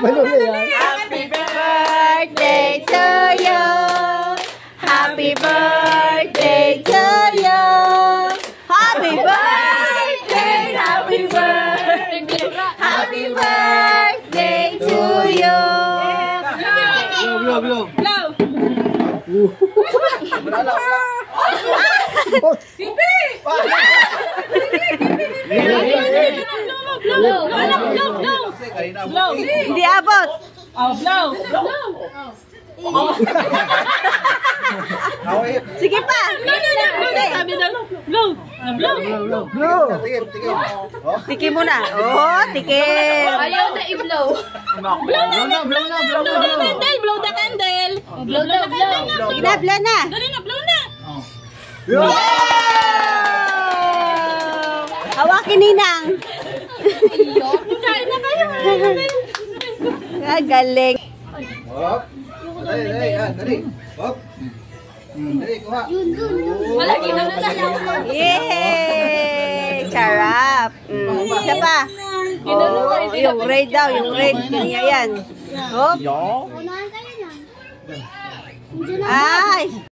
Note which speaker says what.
Speaker 1: Balon na yan.
Speaker 2: Happy birthday to you. Happy birthday to you. Happy birthday, happy birthday, happy birthday to you.
Speaker 1: Blow, blow, blow.
Speaker 2: Hindi abot.
Speaker 3: Oh, blow.
Speaker 2: Sige pa.
Speaker 3: Sabi daw, blow. Blow.
Speaker 1: Blow.
Speaker 2: Tikim mo na. Oh, tikim.
Speaker 4: Ayaw na i-blow.
Speaker 3: Blow the candle. Blow the candle. Blow the candle.
Speaker 2: Sige na, blow na.
Speaker 3: Dali na, blow na.
Speaker 2: Wow! Hawakin ninang.
Speaker 3: Kain na kayo.
Speaker 2: Ah, galing.
Speaker 1: Hop. Dali, dali. Hop. Dali, kuha.
Speaker 4: Malaki na na.
Speaker 2: Yay! Charap. Isa pa. Oh, yung red daw, yung red. Kanya yan. Hop. Ay!